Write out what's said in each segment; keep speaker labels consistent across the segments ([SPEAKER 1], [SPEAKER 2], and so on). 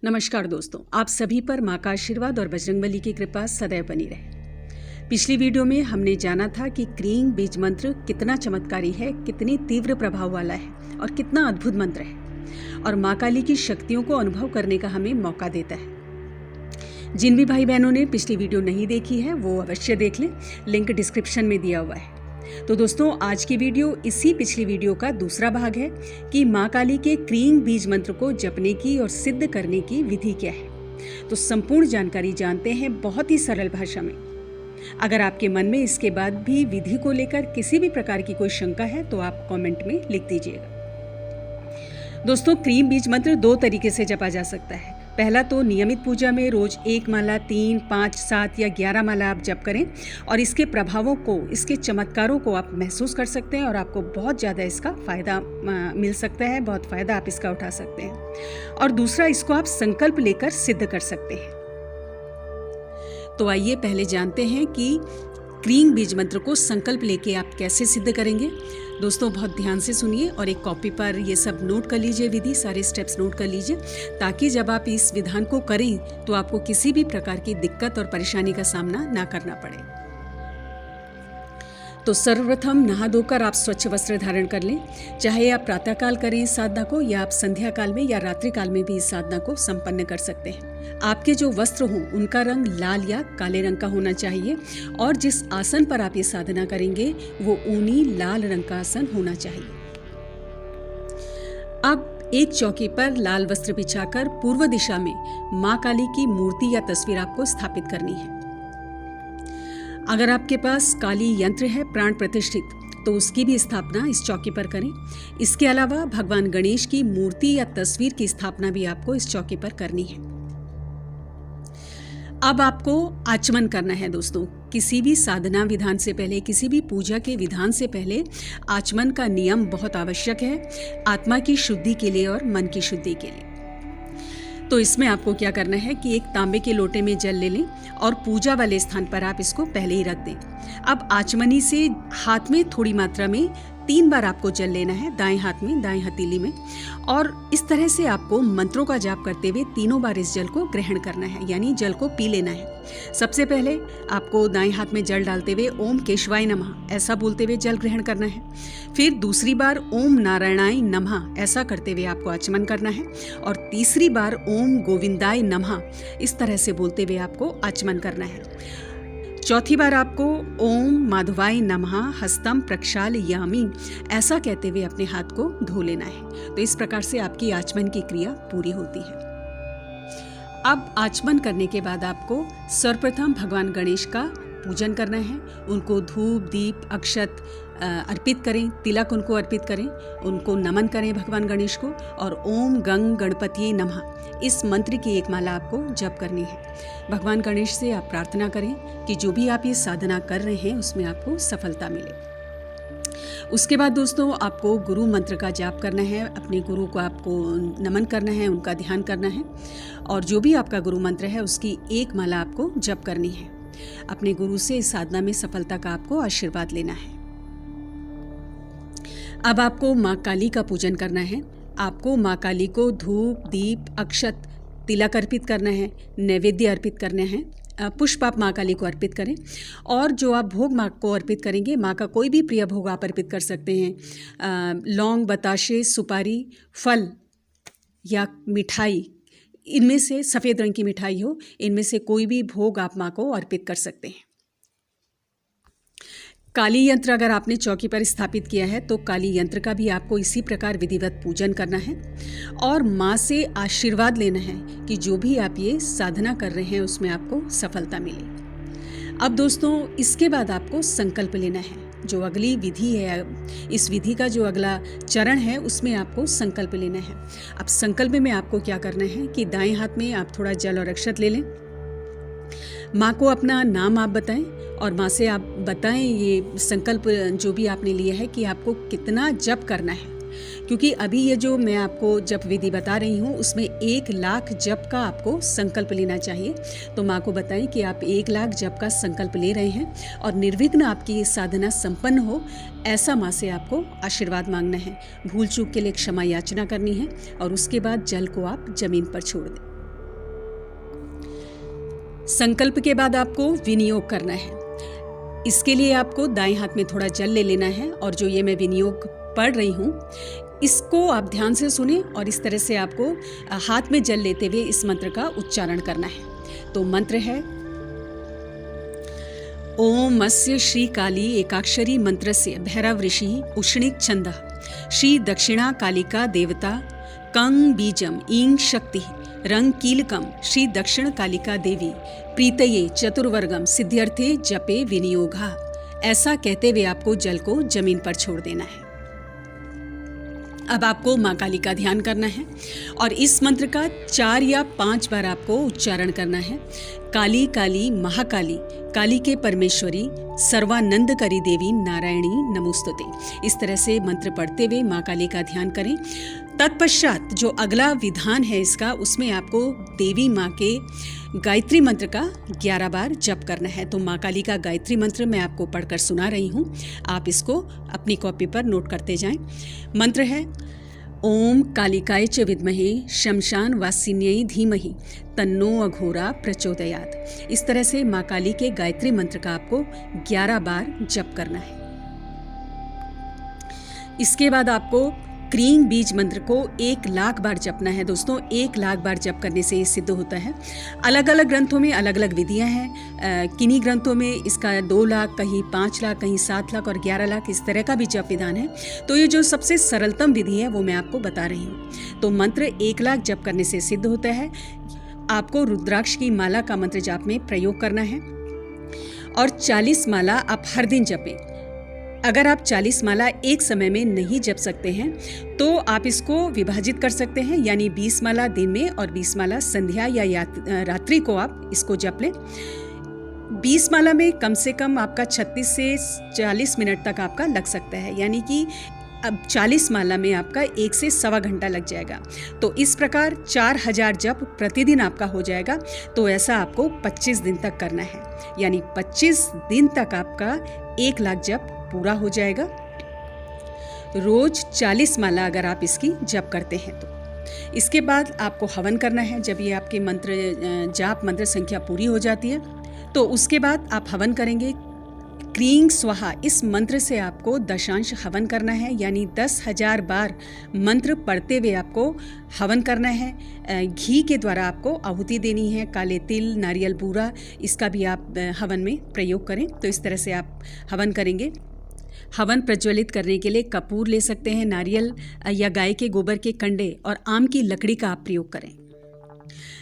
[SPEAKER 1] नमस्कार दोस्तों, आप सभी पर माँ का आशीर्वाद और बजरंगबली की कृपा सदैव बनी रहे। पिछली वीडियो में हमने जाना था कि क्रीं बीज मंत्र कितना चमत्कारी है, कितनी तीव्र प्रभाव वाला है और कितना अद्भुत मंत्र है और माँ काली की शक्तियों को अनुभव करने का हमें मौका देता है। जिन भी भाई बहनों ने पिछली वीडियो नहीं देखी है वो अवश्य देख लें, लिंक डिस्क्रिप्शन में दिया हुआ है। तो दोस्तों, आज की वीडियो इसी पिछली वीडियो का दूसरा भाग है कि माँ काली के क्रीं बीज मंत्र को जपने की और सिद्ध करने की विधि क्या है। तो संपूर्ण जानकारी जानते हैं बहुत ही सरल भाषा में। अगर आपके मन में इसके बाद भी विधि को लेकर किसी भी प्रकार की कोई शंका है तो आप कमेंट में लिख दीजिएगा। दोस्तों, क्रीं बीज मंत्र 2 तरीके से जपा जा सकता है। पहला तो नियमित पूजा में रोज 1 माला, 3, 5, 7 या 11 माला आप जप करें और इसके प्रभावों को, इसके चमत्कारों को आप महसूस कर सकते हैं और आपको बहुत ज़्यादा इसका फ़ायदा मिल सकता है, बहुत फ़ायदा आप इसका उठा सकते हैं। और दूसरा, इसको आप संकल्प लेकर सिद्ध कर सकते हैं। तो आइए पहले जानते हैं कि क्रीं बीज मंत्र को संकल्प लेके आप कैसे सिद्ध करेंगे। दोस्तों, बहुत ध्यान से सुनिए और एक कॉपी पर ये सब नोट कर लीजिए, विधि सारे स्टेप्स नोट कर लीजिए, ताकि जब आप इस विधान को करें तो आपको किसी भी प्रकार की दिक्कत और परेशानी का सामना ना करना पड़े। तो सर्वप्रथम नहा धोकर आप स्वच्छ वस्त्र धारण कर लें। चाहे आप प्रातःकाल करें इस साधना को या आप संध्या काल में या रात्रि काल में भी इस साधना को संपन्न कर सकते हैं। आपके जो वस्त्र हों उनका रंग लाल या काले रंग का होना चाहिए और जिस आसन पर आप ये साधना करेंगे वो ऊनी लाल रंग का आसन होना चाहिए। अब एक चौकी पर लाल वस्त्र बिछाकर पूर्व दिशा में माँ काली की मूर्ति या तस्वीर आपको स्थापित करनी है। अगर आपके पास काली यंत्र है प्राण प्रतिष्ठित तो उसकी भी स्थापना इस चौकी पर करें। इसके अलावा भगवान गणेश की मूर्ति या तस्वीर की स्थापना भी आपको इस चौकी पर करनी है। अब आपको आचमन करना है। दोस्तों, किसी भी साधना विधान से पहले, किसी भी पूजा के विधान से पहले आचमन का नियम बहुत आवश्यक है, आत्मा की शुद्धि के लिए और मन की शुद्धि के लिए। तो इसमें आपको क्या करना है कि एक तांबे के लोटे में जल ले लें और पूजा वाले स्थान पर आप इसको पहले ही रख दें। अब आचमनी से हाथ में थोड़ी मात्रा में 3 बार आपको जल लेना है, दाएं हाथ में, दाएं हथेली में, और इस तरह से आपको मंत्रों का जाप करते हुए 3 बार इस जल को ग्रहण करना है, यानी जल को पी लेना है। सबसे पहले आपको दाएं हाथ में जल डालते हुए ओम केशवाय नमः ऐसा बोलते हुए जल ग्रहण करना है। फिर दूसरी बार ओम नारायणाय नमः ऐसा करते हुए आपको आचमन करना है और तीसरी बार ओम गोविंदाय नमः इस तरह से बोलते हुए आपको आचमन करना है। चौथी बार आपको ओम माधवाय नमः हस्तम प्रक्षालयामि ऐसा कहते हुए अपने हाथ को धो लेना है। तो इस प्रकार से आपकी आचमन की क्रिया पूरी होती है। अब आचमन करने के बाद आपको सर्वप्रथम भगवान गणेश का पूजन करना है। उनको धूप, दीप, अक्षत अर्पित करें, तिलक उनको अर्पित करें, उनको नमन करें भगवान गणेश को और ओम गंग गणपतिये नमः इस मंत्र की एक माला आपको जप करनी है। भगवान गणेश से आप प्रार्थना करें कि जो भी आप ये साधना कर रहे हैं उसमें आपको सफलता मिले। उसके बाद दोस्तों, आपको गुरु मंत्र का जाप करना है। अपने गुरु को आपको नमन करना है, उनका ध्यान करना है और जो भी आपका गुरु मंत्र है उसकी एक माला आपको जप करनी है। अपने गुरु से इस साधना में सफलता का आपको आशीर्वाद लेना है। अब आपको माँ काली का पूजन करना है। आपको माँ काली को धूप, दीप, अक्षत, तिलक अर्पित करना है, नैवेद्य अर्पित करना है, पुष्प आप माँ काली को अर्पित करें और जो आप भोग माँ को अर्पित करेंगे, माँ का कोई भी प्रिय भोग आप अर्पित कर सकते हैं। लौंग, बताशे, सुपारी, फल या मिठाई, इनमें से सफ़ेद रंग की मिठाई हो, इनमें से कोई भी भोग आप माँ को अर्पित कर सकते हैं। काली यंत्र अगर आपने चौकी पर स्थापित किया है तो काली यंत्र का भी आपको इसी प्रकार विधिवत पूजन करना है और माँ से आशीर्वाद लेना है कि जो भी आप ये साधना कर रहे हैं उसमें आपको सफलता मिले। अब दोस्तों, इसके बाद आपको संकल्प लेना है। जो अगली विधि है, इस विधि का जो अगला चरण है उसमें आपको संकल्प लेना है। अब संकल्प में आपको क्या करना है कि दाएं हाथ में आप थोड़ा जल और अक्षत ले लें। माँ को अपना नाम आप बताएं और माँ से आप बताएं ये संकल्प जो भी आपने लिया है कि आपको कितना जप करना है, क्योंकि अभी ये जो मैं आपको जप विधि बता रही हूँ उसमें 1 लाख जप का आपको संकल्प लेना चाहिए। तो माँ को बताएं कि आप 1 लाख जप का संकल्प ले रहे हैं और निर्विघ्न आपकी ये साधना संपन्न हो, ऐसा माँ से आपको आशीर्वाद मांगना है। भूल चूक के लिए क्षमा याचना करनी है और उसके बाद जल को आप जमीन पर छोड़ दें। संकल्प के बाद आपको विनियोग करना है। इसके लिए आपको दाएं हाथ में थोड़ा जल ले लेना है और जो ये मैं विनियोग पढ़ रही हूँ इसको आप ध्यान से सुने और इस तरह से आपको हाथ में जल लेते हुए इस मंत्र का उच्चारण करना है। तो मंत्र है ओम अस्य श्री काली एकाक्षरी मंत्रस्य भैरव ऋषि उष्णिक छंदः श्री दक्षिणा कालिका देवता कंग बीजम ईं शक्ति रंग कीलकम श्री दक्षिण कालिका देवी प्रीतये चतुर्वर्गम सिद्ध्यर्थे जपे विनियोगा। ऐसा कहते हुए आपको जल को जमीन पर छोड़ देना है। अब आपको माँ काली का ध्यान करना है और इस मंत्र का 4 या 5 बार आपको उच्चारण करना है। काली काली महाकाली काली के परमेश्वरी सर्वानंदकरी देवी नारायणी नमोस्तुते। इस तरह से मंत्र पढ़ते हुए माँ काली का ध्यान करें। तत्पश्चात जो अगला विधान है इसका, उसमें आपको देवी माँ के गायत्री मंत्र का 11 बार जप करना है। तो माँ काली का गायत्री मंत्र मैं आपको पढ़कर सुना रही हूँ, आप इसको अपनी कॉपी पर नोट करते जाएं। मंत्र है ओम कालिकाय च विद्महे शमशान वासिन्यै धीमहि तन्नो अघोरा प्रचोदयात्। इस तरह से माँ काली के गायत्री मंत्र का आपको 11 बार जप करना है। इसके बाद आपको क्रीम बीज मंत्र को 1,00,000 बार जपना है। दोस्तों 1,00,000 बार जप करने से ये सिद्ध होता है। अलग अलग ग्रंथों में अलग अलग विधियां हैं। किन्हीं ग्रंथों में इसका 2 लाख, कहीं 5 लाख, कहीं 7 लाख और 11 लाख इस तरह का भी जप विधान है। तो ये जो सबसे सरलतम विधि है वो मैं आपको बता रही हूँ। तो मंत्र 1,00,000 जप करने से सिद्ध होता है। आपको रुद्राक्ष की माला का मंत्र जाप में प्रयोग करना है और 40 माला आप हर दिन जपें। अगर आप 40 माला एक समय में नहीं जप सकते हैं तो आप इसको विभाजित कर सकते हैं, यानी 20 माला दिन में और 20 माला संध्या या रात्रि को आप इसको जप लें। 20 माला में कम से कम आपका 36 से 40 मिनट तक आपका लग सकता है, यानी कि अब 40 माला में आपका 1 से सवा घंटा लग जाएगा। तो इस प्रकार 4000 जप प्रतिदिन आपका हो जाएगा। तो ऐसा आपको 25 दिन तक करना है, यानी 25 दिन तक आपका 1,00,000 जप पूरा हो जाएगा। रोज 40 माला अगर आप इसकी जप करते हैं तो इसके बाद आपको हवन करना है। जब ये आपके जाप मंत्र संख्या पूरी हो जाती है तो उसके बाद आप हवन करेंगे। क्रीं स्वाहा इस मंत्र से आपको दशांश हवन करना है, यानी 10,000 बार मंत्र पढ़ते हुए आपको हवन करना है। घी के द्वारा आपको आहुति देनी है। काले तिल, नारियल बूरा, इसका भी आप हवन में प्रयोग करें। तो इस तरह से आप हवन करेंगे। हवन प्रज्वलित करने के लिए कपूर ले सकते हैं, नारियल या गाय के गोबर के कंडे और आम की लकड़ी का आप प्रयोग करें।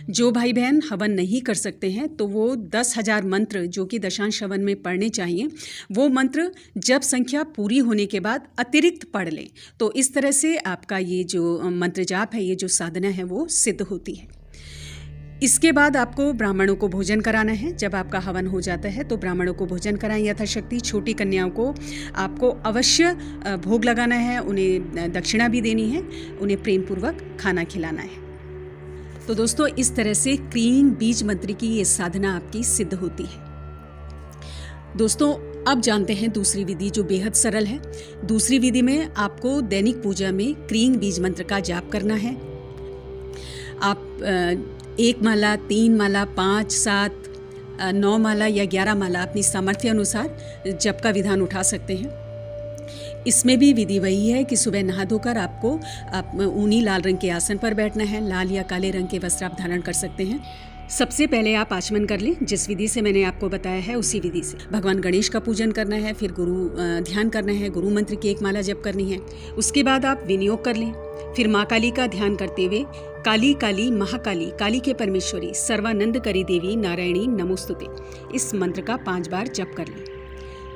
[SPEAKER 1] जो भाई बहन हवन नहीं कर सकते हैं तो वो 10,000 मंत्र जो कि दशांश हवन में पढ़ने चाहिए, वो मंत्र जब संख्या पूरी होने के बाद अतिरिक्त पढ़ लें। तो इस तरह से आपका ये जो मंत्र जाप है, ये जो साधना है वो सिद्ध होती है। इसके बाद आपको ब्राह्मणों को भोजन कराना है। जब आपका हवन हो जाता है तो ब्राह्मणों को भोजन कराएं यथाशक्ति। छोटी कन्याओं को आपको अवश्य भोग लगाना है, उन्हें दक्षिणा भी देनी है, उन्हें प्रेम पूर्वक खाना खिलाना है। तो दोस्तों इस तरह से क्रीं बीज मंत्र की ये साधना आपकी सिद्ध होती है। दोस्तों अब जानते हैं दूसरी विधि जो बेहद सरल है। दूसरी विधि में आपको दैनिक पूजा में क्रीं बीज मंत्र का जाप करना है। आप 1 माला, 3 माला, 5, 7, 9 माला या 11 माला अपनी सामर्थ्य अनुसार जप का विधान उठा सकते हैं। इसमें भी विधि वही है कि सुबह नहा धोकर आपको ऊनी लाल रंग के आसन पर बैठना है। लाल या काले रंग के वस्त्र आप धारण कर सकते हैं। सबसे पहले आप आचमन कर लें, जिस विधि से मैंने आपको बताया है उसी विधि से। भगवान गणेश का पूजन करना है, फिर गुरु ध्यान करना है, गुरु मंत्र की 1 माला जप करनी है। उसके बाद आप विनियोग कर लें। फिर माँ काली का ध्यान करते हुए काली काली महाकाली काली के परमेश्वरी सर्वानंदकरी देवी नारायणी नमोस्तुते इस मंत्र का 5 बार जप कर लें।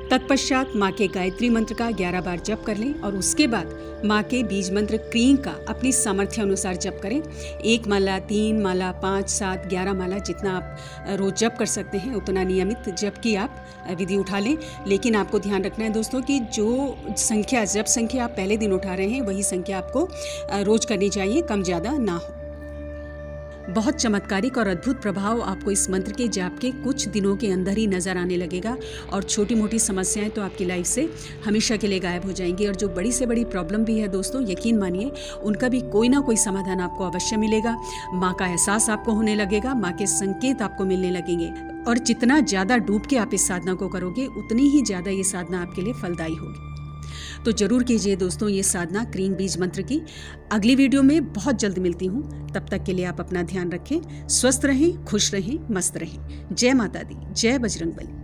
[SPEAKER 1] तत्पश्चात माँ के गायत्री मंत्र का 11 बार जप कर लें और उसके बाद माँ के बीज मंत्र क्रीं का अपनी सामर्थ्य अनुसार जप करें। 1 माला, 3 माला, 5, 7, 11 माला जितना आप रोज जप कर सकते हैं उतना नियमित जप की आप विधि उठा लें। लेकिन आपको ध्यान रखना है दोस्तों कि जो जप संख्या आप पहले दिन उठा रहे हैं वही संख्या आपको रोज करनी चाहिए, कम ज़्यादा ना हो। बहुत चमत्कारिक और अद्भुत प्रभाव आपको इस मंत्र के जाप के कुछ दिनों के अंदर ही नजर आने लगेगा और छोटी मोटी समस्याएं तो आपकी लाइफ से हमेशा के लिए गायब हो जाएंगी। और जो बड़ी से बड़ी प्रॉब्लम भी है दोस्तों, यकीन मानिए उनका भी कोई ना कोई समाधान आपको अवश्य मिलेगा। माँ का एहसास आपको होने लगेगा, माँ के संकेत आपको मिलने लगेंगे और जितना ज़्यादा डूब के आप इस साधना को करोगे उतनी ही ज़्यादा ये साधना आपके लिए फलदायी होगी। तो जरूर कीजिए दोस्तों ये साधना क्रीम बीज मंत्र की। अगली वीडियो में बहुत जल्द मिलती हूँ, तब तक के लिए आप अपना ध्यान रखें, स्वस्थ रहें, खुश रहें, मस्त रहें। जय माता दी, जय बजरंग बली।